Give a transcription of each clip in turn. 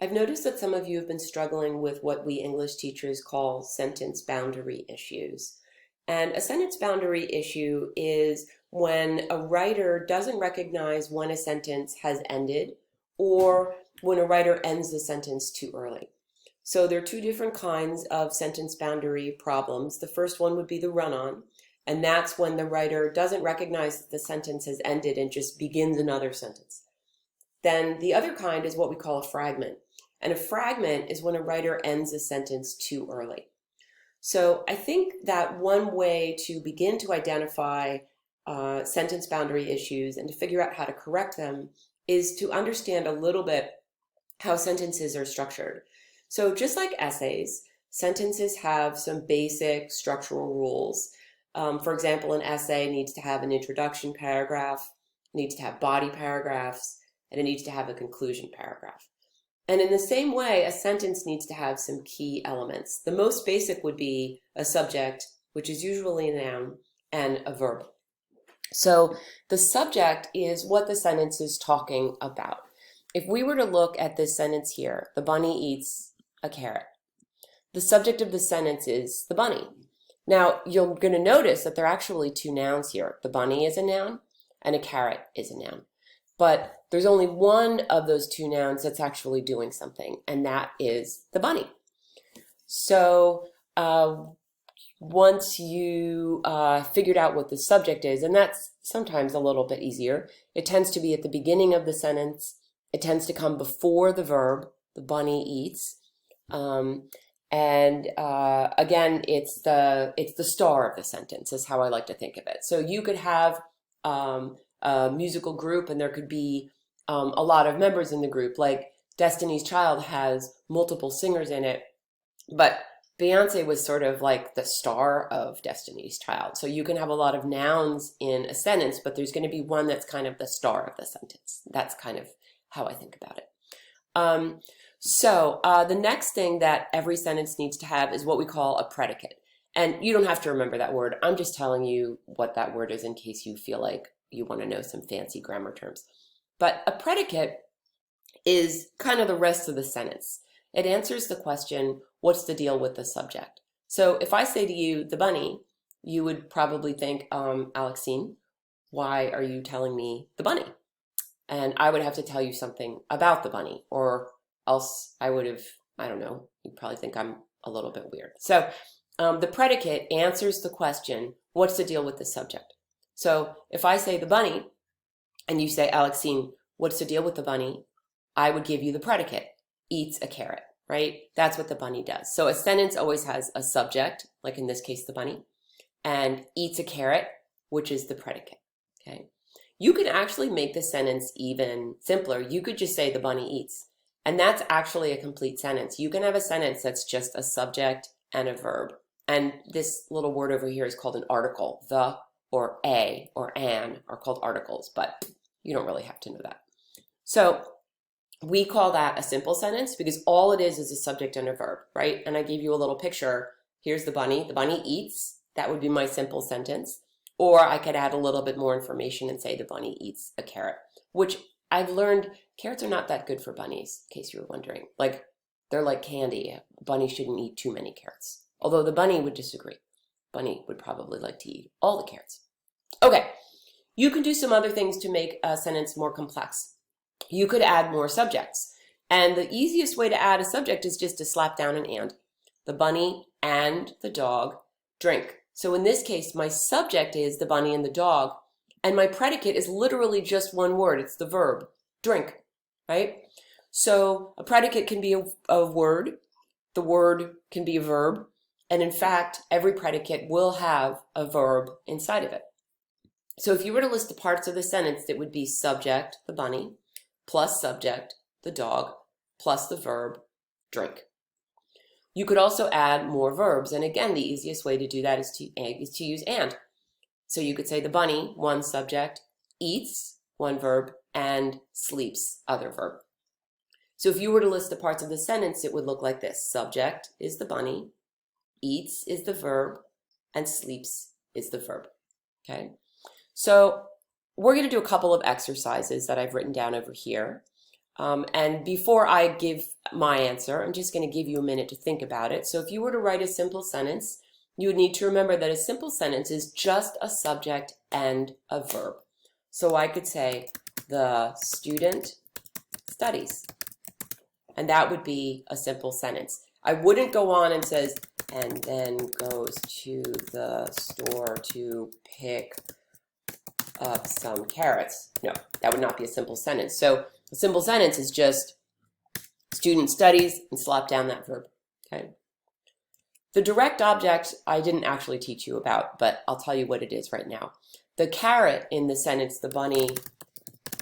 I've noticed that some of you have been struggling with what we English teachers call sentence boundary issues. And a sentence boundary issue is when a writer doesn't recognize when a sentence has ended or when a writer ends the sentence too early. So there are two different kinds of sentence boundary problems. The first one would be the run-on, and that's when the writer doesn't recognize that the sentence has ended and just begins another sentence. Then the other kind is what we call a fragment. And a fragment is when a writer ends a sentence too early. So I think that one way to begin to identify sentence boundary issues and to figure out how to correct them is to understand a little bit how sentences are structured. So just like essays, sentences have some basic structural rules. For example, an essay needs to have an introduction paragraph, needs to have body paragraphs, and it needs to have a conclusion paragraph. And in the same way, a sentence needs to have some key elements. The most basic would be a subject, which is usually a noun, and a verb. So the subject is what the sentence is talking about. If we were to look at this sentence here, the bunny eats a carrot. The subject of the sentence is the bunny. Now, you're going to notice that there are actually two nouns here. The bunny is a noun, and a carrot is a noun. But there's only one of those two nouns that's actually doing something, and that is the bunny. So once you figured out what the subject is, and that's sometimes a little bit easier, it tends to be at the beginning of the sentence. It tends to come before the verb, the bunny eats. Again, it's the star of the sentence is how I like to think of it. So you could have a musical group, and there could be a lot of members in the group. Like Destiny's Child has multiple singers in it, but Beyonce was sort of like the star of Destiny's Child. So you can have a lot of nouns in a sentence, but there's going to be one that's kind of the star of the sentence. That's kind of how I think about it. The next thing that every sentence needs to have is what we call a predicate. And you don't have to remember that word. I'm just telling you what that word is in case you feel like you want to know some fancy grammar terms. But a predicate is kind of the rest of the sentence. It answers the question, what's the deal with the subject? So if I say to you, the bunny, you would probably think, Alexine, why are you telling me the bunny? And I would have to tell you something about the bunny, or else I would have, I don't know, you'd probably think I'm a little bit weird. So the predicate answers the question, what's the deal with the subject? So if I say the bunny, and you say, Alexine, what's the deal with the bunny? I would give you the predicate, eats a carrot, right? That's what the bunny does. So a sentence always has a subject, like in this case, the bunny, and eats a carrot, which is the predicate, okay? You can actually make the sentence even simpler. You could just say the bunny eats, and that's actually a complete sentence. You can have a sentence that's just a subject and a verb. And this little word over here is called an article. The or a or an are called articles, but you don't really have to know that. So we call that a simple sentence because all it is a subject and a verb, right? And I gave you a little picture. Here's the bunny eats. That would be my simple sentence. Or I could add a little bit more information and say the bunny eats a carrot, which I've learned carrots are not that good for bunnies, in case you were wondering. Like, they're like candy. A bunny shouldn't eat too many carrots. Although the bunny would disagree. Bunny would probably like to eat all the carrots. Okay, you can do some other things to make a sentence more complex. You could add more subjects. And the easiest way to add a subject is just to slap down an and. The bunny and the dog drink. So in this case, my subject is the bunny and the dog, and my predicate is literally just one word. It's the verb, drink, right? So a predicate can be a word. The word can be a verb. And in fact, every predicate will have a verb inside of it. So if you were to list the parts of the sentence, it would be subject, the bunny, plus subject, the dog, plus the verb, drink. You could also add more verbs. And again, the easiest way to do that is to use and. So you could say the bunny, one subject, eats, one verb, and sleeps, other verb. So if you were to list the parts of the sentence, it would look like this. Subject is the bunny, eats is the verb, and sleeps is the verb, okay? So we're gonna do a couple of exercises that I've written down over here. And before I give my answer, I'm just going to give you a minute to think about it. So if you were to write a simple sentence, you would need to remember that a simple sentence is just a subject and a verb. So I could say, the student studies. And that would be a simple sentence. I wouldn't go on and says, and then goes to the store to pick up some carrots. No, that would not be a simple sentence. So a simple sentence is just student studies and slap down that verb. Okay. The direct object I didn't actually teach you about, but I'll tell you what it is right now. The carrot in the sentence, the bunny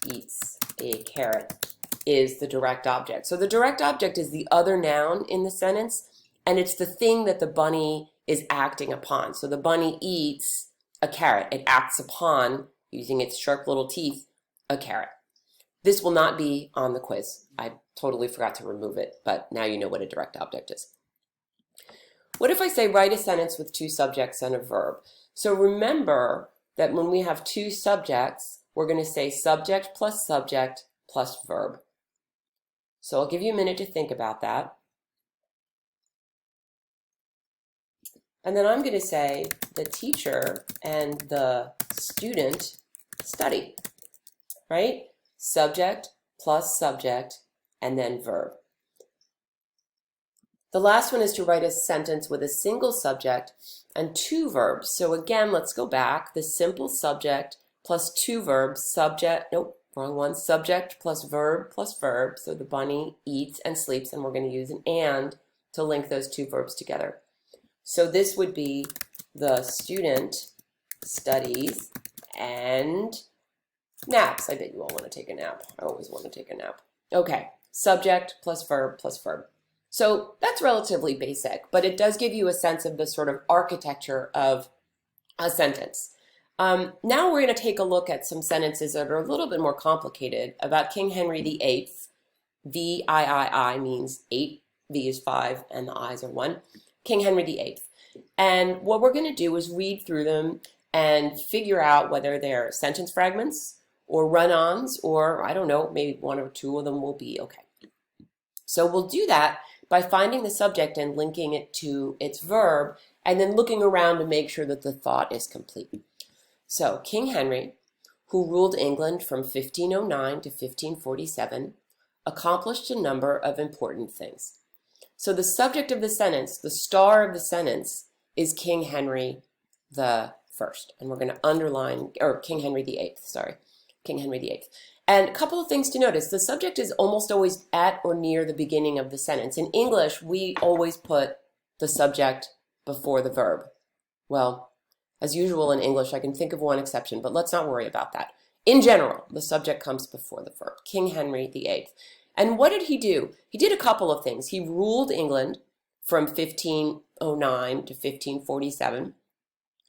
eats a carrot, is the direct object. So the direct object is the other noun in the sentence, and it's the thing that the bunny is acting upon. So the bunny eats a carrot. It acts upon, using its sharp little teeth, a carrot. This will not be on the quiz. I totally forgot to remove it, but now you know what a direct object is. What if I say write a sentence with two subjects and a verb? So remember that when we have two subjects, we're going to say subject plus verb. So I'll give you a minute to think about that. And then I'm going to say the teacher and the student study, right? Subject plus subject and then verb. The last one is to write a sentence with a single subject and two verbs. So again, let's go back. The simple subject plus two verbs, subject, nope, wrong one, subject plus verb. So the bunny eats and sleeps, and we're going to use an and to link those two verbs together. So this would be the student studies and naps. I bet you all want to take a nap. I always want to take a nap. Okay, subject plus verb plus verb. So that's relatively basic, but it does give you a sense of the sort of architecture of a sentence. Now we're going to take a look at some sentences that are a little bit more complicated about King Henry VIII. V-I-I-I means 8, V is 5, and the I's are 1. King Henry VIII. And what we're going to do is read through them and figure out whether they're sentence fragments or run-ons, or I don't know, maybe one or two of them will be okay. So we'll do that by finding the subject and linking it to its verb, and then looking around to make sure that the thought is complete. So King Henry, who ruled England from 1509 to 1547, accomplished a number of important things. So the subject of the sentence, the star of the sentence, is King Henry the First, and we're going to underline, or King Henry VIII, sorry, King Henry VIII. And a couple of things to notice. The subject is almost always at or near the beginning of the sentence. In English, we always put the subject before the verb. Well, as usual in English, I can think of one exception, but let's not worry about that. In general, the subject comes before the verb. King Henry VIII. And what did he do? He did a couple of things. He ruled England from 1509 to 1547,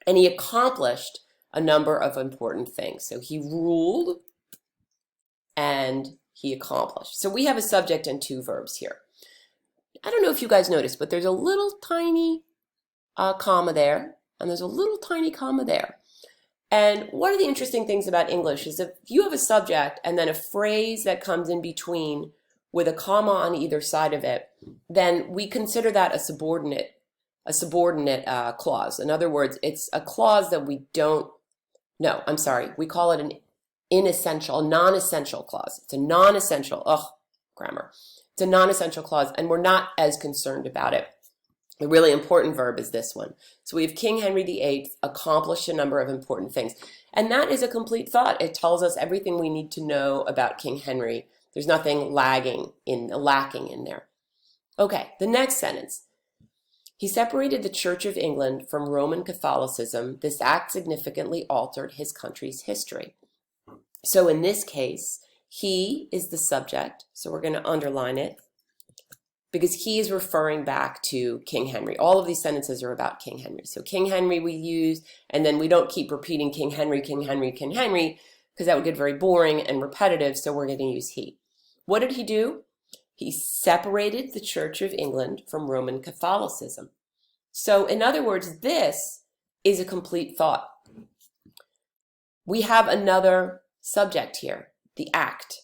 and he accomplished a number of important things. So he ruled and he accomplished. So we have a subject and two verbs here. I don't know if you guys noticed, but there's a little tiny comma there, and there's a little tiny comma there. And one of the interesting things about English is if you have a subject and then a phrase that comes in between with a comma on either side of it, then we consider that a subordinate clause. In other words, it's a clause that we don't, no, I'm sorry, we call it an inessential, non-essential clause. It's a non-essential, grammar. It's a non-essential clause, and we're not as concerned about it. The really important verb is this one. So we have King Henry VIII accomplished a number of important things. And that is a complete thought. It tells us everything we need to know about King Henry. There's nothing lacking in there. Okay, the next sentence. He separated the Church of England from Roman Catholicism. This act significantly altered his country's history. So in this case, he is the subject, so we're going to underline it, because he is referring back to King Henry. All of these sentences are about King Henry. So King Henry we use, and then we don't keep repeating King Henry, King Henry, King Henry, because that would get very boring and repetitive, so we're going to use he. What did he do? He separated the Church of England from Roman Catholicism. So in other words, this is a complete thought. We have another subject here, the act.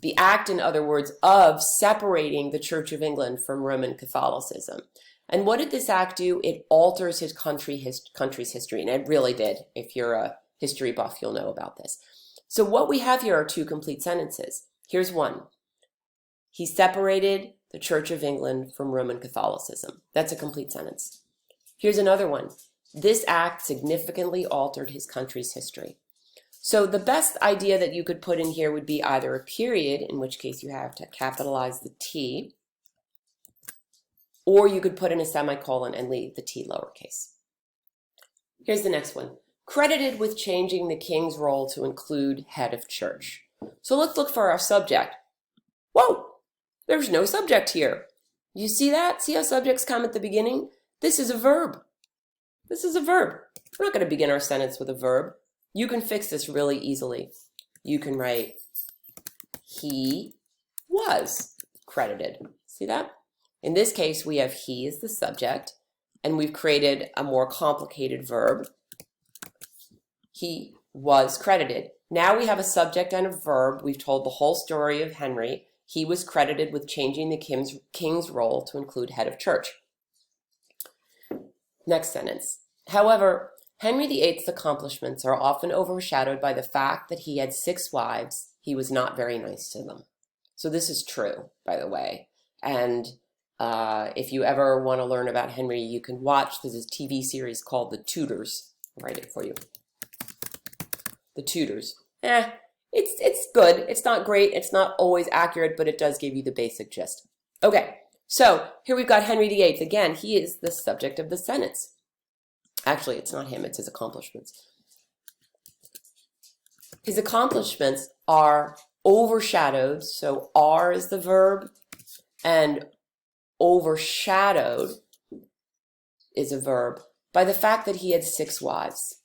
The act, in other words, of separating the Church of England from Roman Catholicism. And what did this act do? It alters his country's history, and it really did. If you're a history buff, you'll know about this. So what we have here are two complete sentences. Here's one. He separated the Church of England from Roman Catholicism. That's a complete sentence. Here's another one. This act significantly altered his country's history. So the best idea that you could put in here would be either a period, in which case you have to capitalize the T, or you could put in a semicolon and leave the T lowercase. Here's the next one. Credited with changing the king's role to include head of church. So let's look for our subject. Whoa, there's no subject here. You see that? See how subjects come at the beginning? This is a verb. This is a verb. We're not going to begin our sentence with a verb. You can fix this really easily. You can write, he was credited. See that? In this case, we have he as the subject, and we've created a more complicated verb. He was credited. Now we have a subject and a verb. We've told the whole story of Henry. He was credited with changing the king's role to include head of church. Next sentence. However, Henry VIII's accomplishments are often overshadowed by the fact that he had 6 wives. He was not very nice to them. So this is true, by the way. And if you ever want to learn about Henry, you can watch, there's a TV series called The Tudors. I'll write it for you. The Tudors. It's good. It's not great. It's not always accurate, but it does give you the basic gist. Okay, so here we've got Henry VIII. Again, he is the subject of the sentence. Actually, it's not him, it's his accomplishments. His accomplishments are overshadowed, so are is the verb, and overshadowed is a verb, by the fact that he had 6 wives.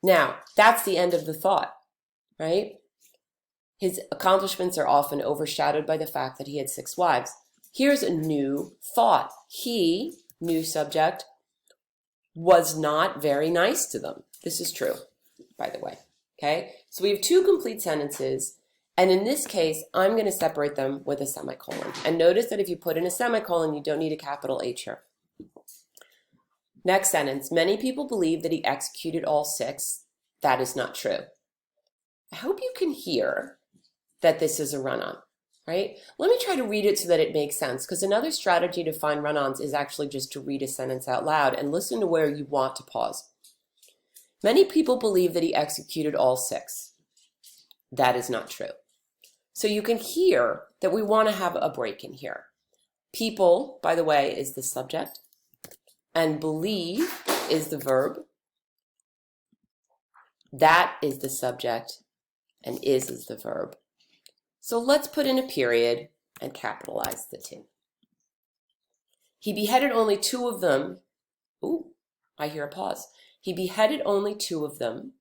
Now, that's the end of the thought, right? His accomplishments are often overshadowed by the fact that he had 6 wives. Here's a new thought. He, new subject, was not very nice to them. This is true, by the way. Okay, so we have 2 complete sentences, and in this case, I'm going to separate them with a semicolon. And notice that if you put in a semicolon, you don't need a capital H here. Next sentence, many people believe that he executed all 6. That is not true. I hope you can hear that this is a run-on, right? Let me try to read it so that it makes sense, because another strategy to find run-ons is actually just to read a sentence out loud and listen to where you want to pause. Many people believe that he executed all 6. That is not true. So you can hear that we want to have a break in here. People, by the way, is the subject, and believe is the verb. That is the subject, and is the verb. So let's put in a period and capitalize the 2. He beheaded only 2 of them. Ooh, I hear a pause. He beheaded only 2 of them.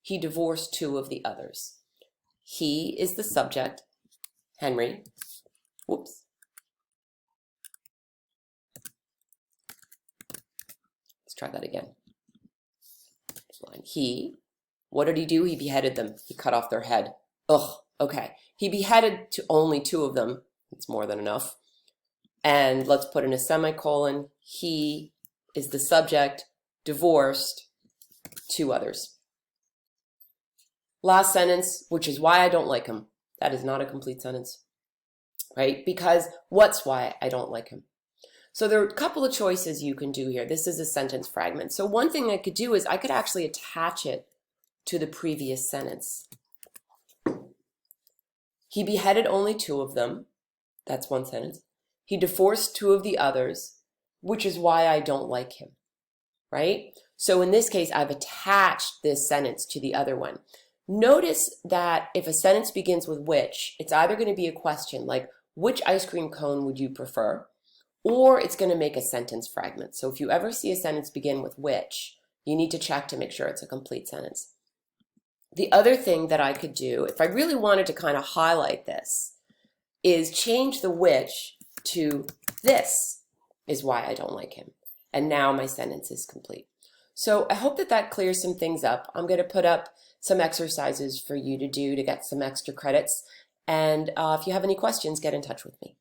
He divorced 2 of the others. He is the subject, Henry. Whoops. Let's try that again. He, what did he do? He beheaded them. He cut off their head. Ugh, okay. He beheaded only 2 of them. It's more than enough. And let's put in a semicolon. He is the subject, divorced 2 others. Last sentence, which is why I don't like him. That is not a complete sentence, right? Because what's why I don't like him? So there are a couple of choices you can do here. This is a sentence fragment. So one thing I could do is I could actually attach it to the previous sentence. He beheaded only 2 of them. That's one sentence. He divorced 2 of the others, which is why I don't like him, right? So in this case, I've attached this sentence to the other one. Notice that if a sentence begins with which, it's either going to be a question like, which ice cream cone would you prefer? Or it's going to make a sentence fragment. So if you ever see a sentence begin with which, you need to check to make sure it's a complete sentence. The other thing that I could do, if I really wanted to kind of highlight this, is change the which to this is why I don't like him. And now my sentence is complete. So I hope that that clears some things up. I'm going to put up some exercises for you to do to get some extra credits. And if you have any questions, get in touch with me.